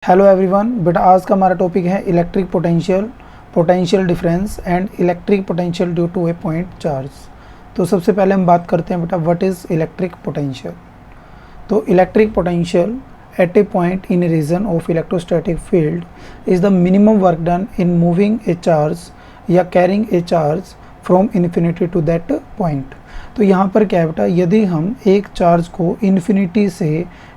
Hello everyone. बेटा आज का हमारा टॉपिक है electric potential difference and electric potential due to a point charge. तो सबसे पहले हम बात करते हैं बेटा व्हाट इज़ इलेक्ट्रिक पोटेंशियल। तो electric potential at a point in a region of electrostatic field is the minimum work done in moving a charge या carrying a charge from infinity to that point. तो यहाँ पर क्या है बेटा, यदि हम एक चार्ज को इन्फिनिटी से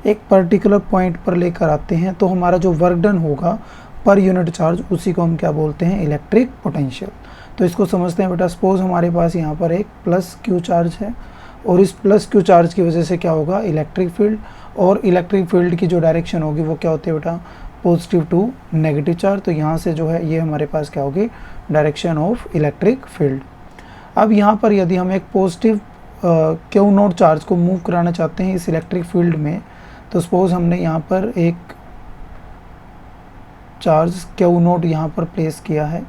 एक पर्टिकुलर पॉइंट पर लेकर आते हैं तो हमारा जो वर्क डन होगा पर यूनिट चार्ज, उसी को हम क्या बोलते हैं, इलेक्ट्रिक पोटेंशियल। तो इसको समझते हैं बेटा। सपोज हमारे पास यहाँ पर एक प्लस क्यू चार्ज है और इस प्लस क्यू चार्ज की वजह से क्या होगा, इलेक्ट्रिक फील्ड, और इलेक्ट्रिक फील्ड की जो डायरेक्शन होगी वो क्या होती है बेटा, पॉजिटिव टू नेगेटिव चार्ज। तो यहाँ से जो है ये हमारे पास क्या होगी, डायरेक्शन ऑफ इलेक्ट्रिक फील्ड। अब यहाँ पर यदि हम एक पॉजिटिव क्यू नोट चार्ज को मूव कराना चाहते हैं इस इलेक्ट्रिक फील्ड में, तो सपोज हमने यहाँ पर एक चार्ज क्यू नोट यहाँ पर प्लेस किया है,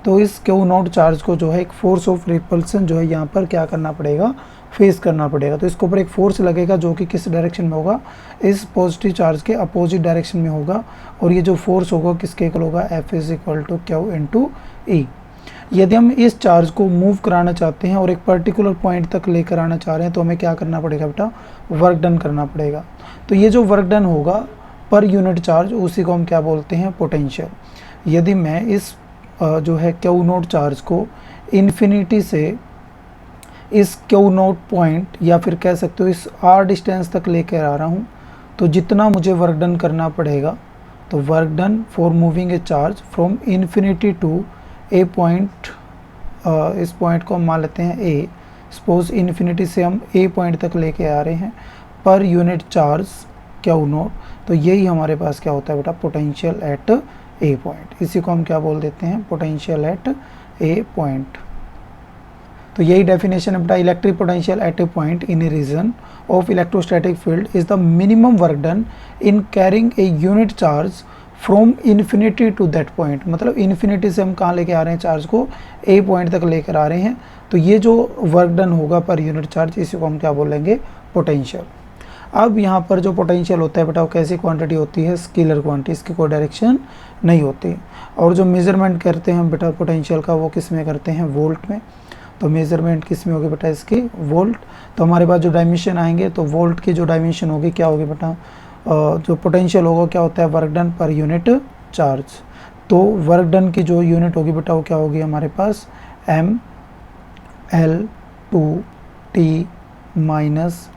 तो इस क्यू नोट चार्ज को जो है एक फोर्स ऑफ रिपल्सन जो है यहाँ पर क्या करना पड़ेगा, फेस करना पड़ेगा। तो इसके ऊपर एक फोर्स लगेगा जो कि किस डायरेक्शन में होगा, इस पॉजिटिव चार्ज के अपोजिट डायरेक्शन में होगा, और ये जो फोर्स होगा किसके इक्वल होगा, F is equal to Q into E. यदि हम इस चार्ज को मूव कराना चाहते हैं और एक पर्टिकुलर पॉइंट तक लेकर आना चाह रहे हैं तो हमें क्या करना पड़ेगा बेटा, वर्क डन करना पड़ेगा। तो ये जो वर्क डन होगा पर यूनिट चार्ज, उसी को हम क्या बोलते हैं, पोटेंशियल। यदि मैं इस जो है क्यू नोट चार्ज को इन्फिनिटी से इस क्यू नोट पॉइंट या फिर कह सकते हो इस आर डिस्टेंस तक लेकर आ रहा हूँ, तो जितना मुझे वर्क डन करना पड़ेगा, तो work done for moving a charge from infinity to a point, इस पॉइंट को हम मान लेते हैं ए। सपोज इन्फिनिटी से हम ए पॉइंट तक लेके आ रहे हैं पर यूनिट चार्ज क्यू नोट, तो यही हमारे पास क्या होता है बेटा, पोटेंशियल एट ए पॉइंट। इसी को हम क्या बोल देते हैं, पोटेंशियल एट ए पॉइंट। तो यही डेफिनेशन है बेटा, electric potential at a point in a region of electrostatic field is the minimum work done in carrying a unit charge from infinity to that point. मतलब infinity से हम कहाँ लेके आ रहे हैं, चार्ज को ए पॉइंट तक लेकर आ रहे हैं, तो ये जो वर्क डन होगा पर यूनिट चार्ज, इसी को हम क्या बोलेंगे, पोटेंशियल। अब यहाँ पर जो पोटेंशियल होता है बेटा, वो कैसी क्वांटिटी होती है, स्केलर क्वांटिटी, इसकी कोई डायरेक्शन नहीं होती। और जो मेजरमेंट करते हैं हम बेटा पोटेंशियल का, वो किस में करते हैं, वोल्ट में। तो मेजरमेंट किस में होगी बेटा, इसकी वोल्ट। तो हमारे पास जो डायमेंशन आएंगे, तो वोल्ट की जो डायमेंशन होगी क्या होगी बेटा, जो पोटेंशियल होगा क्या होता है, work done per unit charge. तो वर्क डन की जो यूनिट होगी बेटा, वो क्या होगी हमारे पास, M L two T minus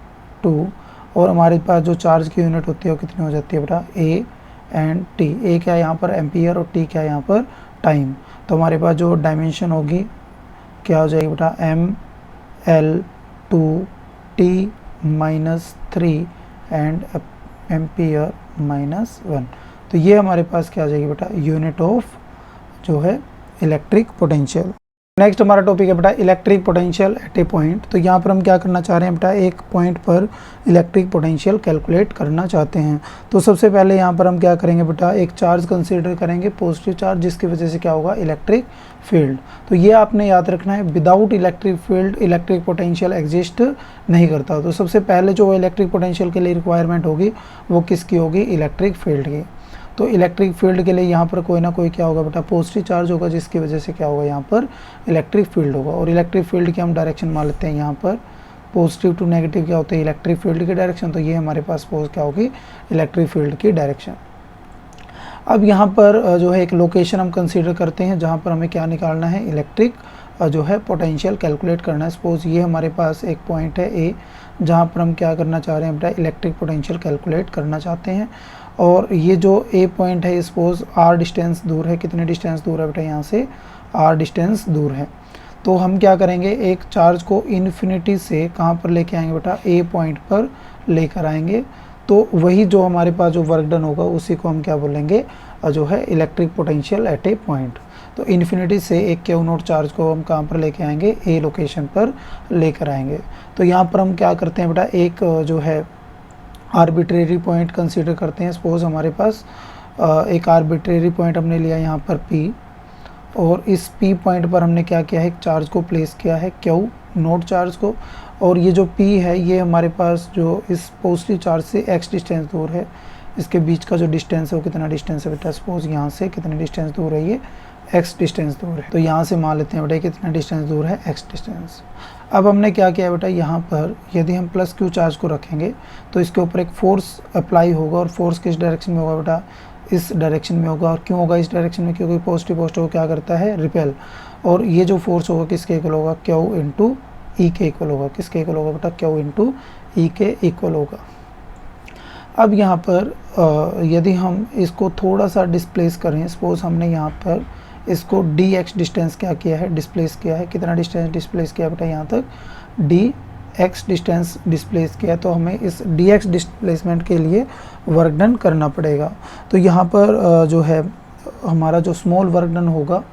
two, और हमारे पास जो चार्ज की यूनिट होती है वो कितनी हो जाती है बेटा, ए एंड टी। ए क्या है यहाँ पर, एम्पियर, और टी क्या है यहाँ पर, टाइम। तो हमारे पास जो डायमेंशन होगी क्या हो जाएगी बेटा, M L two T minus three and ampere minus one. तो ये हमारे पास क्या आ जाएगी बेटा, यूनिट ऑफ जो है इलेक्ट्रिक पोटेंशियल। नेक्स्ट हमारा टॉपिक है बेटा electric potential at a point. तो यहाँ पर हम क्या करना चाह रहे हैं बेटा, एक पॉइंट पर इलेक्ट्रिक पोटेंशियल कैलकुलेट करना चाहते हैं। तो सबसे पहले यहाँ पर हम क्या करेंगे बेटा, एक चार्ज कंसीडर करेंगे, पॉजिटिव चार्ज, जिसकी वजह से क्या होगा, इलेक्ट्रिक फील्ड। तो ये आपने याद रखना है, without electric field electric potential exist नहीं करता। तो सबसे पहले जो इलेक्ट्रिक पोटेंशियल के लिए रिक्वायरमेंट होगी वो किसकी होगी, इलेक्ट्रिक फील्ड की। तो इलेक्ट्रिक फील्ड के लिए यहाँ पर कोई ना कोई क्या होगा बेटा, पॉजिटिव चार्ज होगा, जिसकी वजह से क्या होगा, यहाँ पर इलेक्ट्रिक फील्ड होगा। और इलेक्ट्रिक फील्ड की हम डायरेक्शन मान लेते हैं यहाँ पर, पॉजिटिव टू नेगेटिव क्या होता है, इलेक्ट्रिक फील्ड की डायरेक्शन। तो ये हमारे पास क्या होगी, इलेक्ट्रिक फील्ड की डायरेक्शन। अब यहाँ पर जो है एक लोकेशन हम कंसीडर करते हैं जहाँ पर हमें क्या निकालना है, इलेक्ट्रिक जो है पोटेंशियल कैलकुलेट करना है। सपोज ये हमारे पास एक पॉइंट है ए, जहाँ पर हम क्या करना चाह रहे हैं बेटा, इलेक्ट्रिक पोटेंशियल कैलकुलेट करना चाहते हैं। और ये जो ए पॉइंट है, सपोज आर डिस्टेंस दूर है, कितने डिस्टेंस दूर है बेटा, यहाँ से आर डिस्टेंस दूर है। तो हम क्या करेंगे, एक चार्ज को इन्फिनिटी से कहाँ पर लेके आएंगे बेटा, ए पॉइंट पर लेकर आएंगे। तो वही जो हमारे पास जो वर्क डन होगा, उसी को हम क्या बोलेंगे, जो है electric potential at a point. तो इन्फिनिटी से एक क्यू नोट चार्ज को हम कहाँ पर लेके आएंगे, ए लोकेशन पर लेकर आएंगे। तो यहाँ पर हम क्या करते हैं बेटा, एक जो है आर्बिट्रेरी पॉइंट कंसीडर करते हैं। सपोज हमारे पास एक आर्बिट्रेरी पॉइंट हमने लिया यहाँ पर P, और इस P पॉइंट पर हमने क्या किया है, एक चार्ज को प्लेस किया है, क्यू नोट चार्ज को। और ये जो P है, ये हमारे पास जो इस पॉजिटिव चार्ज से x डिस्टेंस दूर है, इसके बीच का जो डिस्टेंस है वो कितना डिस्टेंस है बेटा, सपोज यहाँ से कितने डिस्टेंस दूर है, ये x डिस्टेंस दूर है। तो यहाँ से मान लेते हैं बेटा कितना डिस्टेंस दूर है, x डिस्टेंस। अब हमने क्या किया बेटा, यहाँ पर यदि हम प्लस क्यू चार्ज को रखेंगे तो इसके ऊपर एक फोर्स अप्लाई होगा, और फोर्स किस डायरेक्शन में होगा बेटा, इस डायरेक्शन में होगा। और क्यों होगा इस डायरेक्शन में, क्योंकि पॉजिटिव को क्या करता है, रिपेल। और ये जो फोर्स होगा किसके इक्वल होगा, क्यू इंटू ई के इक्वल होगा। किसके इक्वल होगा बेटा, क्यू इंटू ई के इक्वल होगा। अब यहाँ पर यदि हम इसको थोड़ा सा डिस्प्लेस करें, सपोज हमने यहाँ पर इसको डी एक्स डिस्टेंस क्या किया है, डिस्प्लेस किया है। कितना डिस्टेंस डिस्प्लेस किया बेटा, यहाँ तक डी एक्स डिस्टेंस डिस्प्लेस किया, तो हमें इस डी एक्स डिस्प्लेसमेंट के लिए वर्क डन करना पड़ेगा। तो यहाँ पर जो है हमारा जो स्मॉल वर्क डन होगा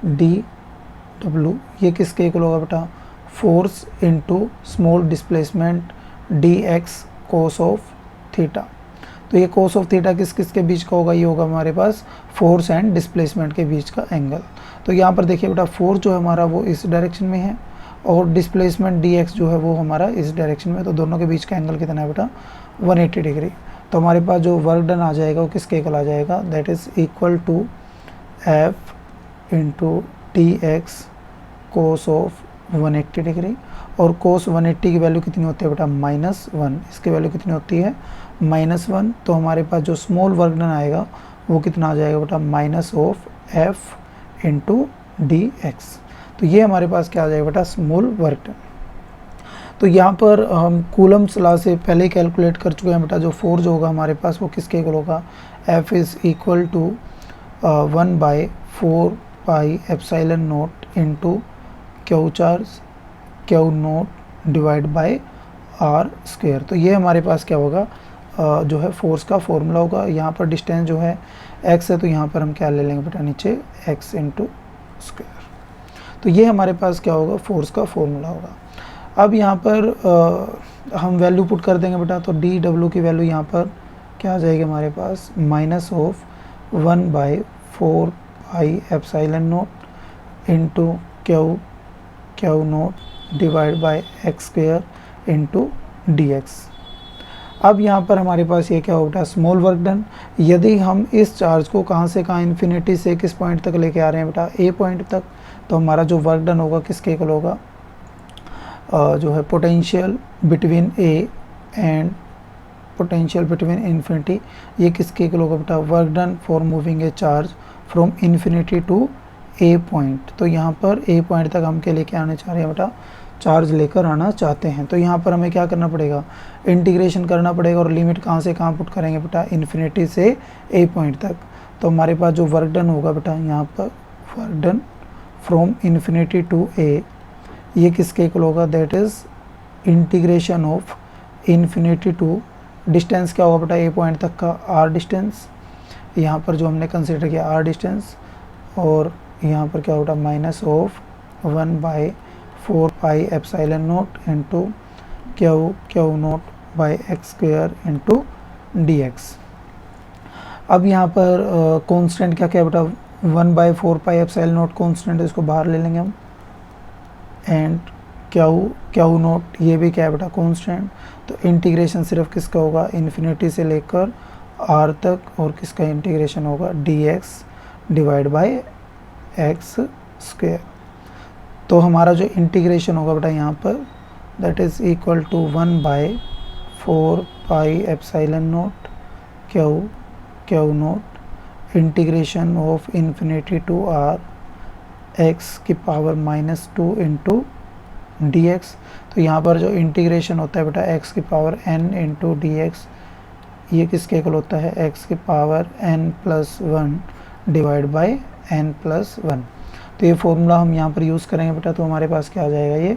डी डब्ल्यू, ये किसके इक्वल होगा बेटा, force into small displacement D x cos of theta. तो ये कोस ऑफ थीटा किस किस के बीच का होगा, ये होगा हमारे पास फोर्स एंड डिस्प्लेसमेंट के बीच का एंगल। तो यहाँ पर देखिए बेटा फोर्स जो है हमारा वो इस डायरेक्शन में है, और डिस्प्लेसमेंट डी एक्स जो है वो हमारा इस डायरेक्शन में। तो दोनों के बीच का एंगल कितना है बेटा, 180 डिग्री। तो हमारे पास जो वर्क डन आ जाएगा वो किसके इक्वल आ जाएगा, that is equal to F into d x cos of 180 degree. और कोस 180 की वैल्यू कितनी होती है बेटा, -1। इसकी वैल्यू कितनी होती है, -1। तो हमारे पास जो स्मॉल वर्क डन आएगा वो कितना आ जाएगा बेटा, minus of F into d x. तो ये हमारे पास क्या आ जाएगा बेटा, स्मॉल वर्क डन। तो यहाँ पर हम कूलम्स लॉ से पहले ही कैलकुलेट कर चुके हैं बेटा, जो फोर्स होगा हमारे पास वो किसके इक्वल होगा, F is equal to 1/4 pi epsilon naught into q charge q naught divide by r square. तो ये हमारे पास क्या होगा, जो है फोर्स का फॉर्मूला होगा। यहाँ पर डिस्टेंस जो है x है, तो यहाँ पर हम क्या ले लेंगे बेटा, नीचे x इंटू स्क्वायर। तो ये हमारे पास क्या होगा, फोर्स का फॉर्मूला होगा। अब यहाँ पर हम वैल्यू पुट कर देंगे बेटा, तो डी डब्ल्यू की वैल्यू यहाँ पर क्या आ जाएगी हमारे पास, -1/4 pi epsilon naught into Q naught divide bye x square into d x. अब यहाँ पर हमारे पास ये क्या होगा, स्मॉल वर्क डन। यदि हम इस चार्ज को कहाँ से कहाँ, इन्फिनिटी से किस पॉइंट तक लेके आ रहे हैं बेटा, ए पॉइंट तक। तो हमारा जो वर्क डन होगा किसके इक्वल होगा, जो है potential between A and potential between infinity, ये किसके इक्वल होगा बेटा, work done for moving a charge from infinity to a point. तो यहाँ पर ए पॉइंट तक हम क्या लेके आने चाह रहे हैं बेटा, चार्ज लेकर आना चाहते हैं। तो यहाँ पर हमें क्या करना पड़ेगा, इंटीग्रेशन करना पड़ेगा। और लिमिट कहाँ से कहाँ पुट करेंगे बेटा, इन्फिनिटी से ए पॉइंट तक। तो हमारे पास जो वर्क डन होगा बेटा, यहाँ पर work done from infinity to A, ये किसके इक्वल होगा, that is integration of infinity to distance क्या होगा बेटा, ए पॉइंट तक का आर डिस्टेंस, यहाँ पर जो हमने कंसिडर किया आर डिस्टेंस। और यहाँ पर क्या होगा, minus of 1/4 pi epsilon naught into Q not by x square into d x. अब यहाँ पर कॉन्स्टेंट क्या क्या बेटा, 1/4 पाई एप्सिलॉन नॉट कॉन्स्टेंट, इसको बाहर ले लेंगे हम। एंड क्यू नॉट ये भी क्या है बेटा, कॉन्स्टेंट। तो इंटीग्रेशन सिर्फ किसका होगा, इन्फिनिटी से लेकर आर तक, और किसका इंटीग्रेशन होगा, d x divide by x square. तो हमारा जो इंटीग्रेशन होगा बेटा यहाँ पर, that is equal to 1/4 pi epsilon naught q naught integration of infinity to r x की पावर -2 इंटू डी एक्स। तो यहाँ पर जो इंटीग्रेशन होता है बेटा एक्स की power n into d x, ये किसके इक्वल होता है, एक्स की power n+1 divide by n+1। तो ये फॉर्मूला हम यहाँ पर यूज़ करेंगे बेटा। तो हमारे पास क्या आ जाएगा, ये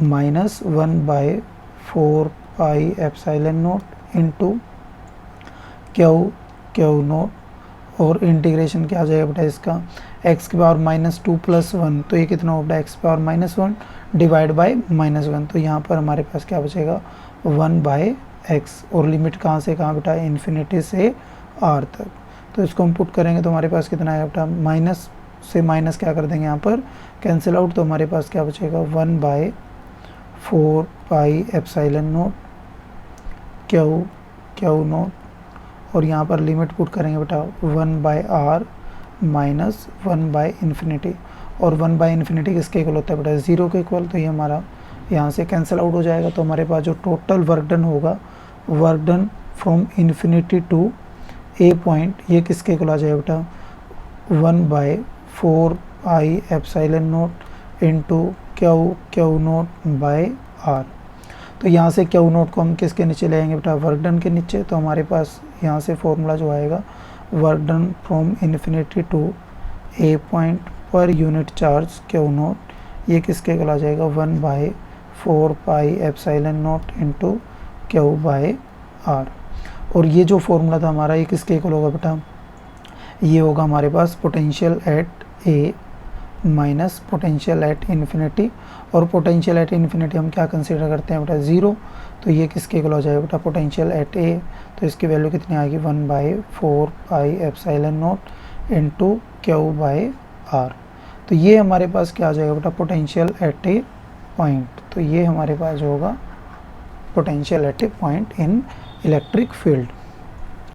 -1/4 pi epsilon naught into Q not, और इंटीग्रेशन क्या आ जाएगा बेटा इसका, x की पावर -2 + 1, तो ये कितना होगा, x की पावर -1 डिवाइड बाई -1। तो यहाँ पर हमारे पास क्या बचेगा, 1/x। और लिमिट कहाँ से कहाँ बेटा, इन्फिनिटी से r तक। तो इसको हम पुट करेंगे तो हमारे पास कितना आएगा बेटा, माइनस से माइनस क्या कर देंगे यहाँ पर, कैंसिल आउट। तो हमारे पास क्या बचेगा, 1/4 pi epsilon naught q not, और यहाँ पर लिमिट पुट करेंगे बेटा 1/r माइनस 1/∞, और 1/∞ किसके इक्वल होता है बेटा 0 के इक्वल। तो ये हमारा यहाँ से कैंसिल आउट हो जाएगा। तो हमारे पास जो टोटल वर्क डन होगा, work done from infinity to a point, ये किसके इक्वल आ जाएगा बेटा 1/4πε0 into Q naught by R. तो यहाँ से क्यू नोट को हम किसके नीचे ले आएंगे बेटा वर्क डन के नीचे। तो हमारे पास यहाँ से फॉर्मूला जो आएगा work done from infinity to a point per unit charge q naught, ये किसके इक्वल आ जाएगा 1/4πε0 इंटू क्यू बाय आर। और ये जो फॉर्मूला था हमारा, ये किसके इक्वल होगा बेटा, ये होगा हमारे पास potential at A minus potential at infinity, और पोटेंशियल एट इन्फिनिटी हम क्या कंसीडर करते हैं बेटा 0। तो ये किसके इक्वल हो जाएगा बेटा पोटेंशियल एट ए, तो इसकी वैल्यू कितनी आएगी 1/4πε0 इंटू क्यू बाय आर। तो ये हमारे पास क्या आ जाएगा बेटा पोटेंशियल एट ए पॉइंट। तो ये हमारे पास होगा potential at a point in electric field.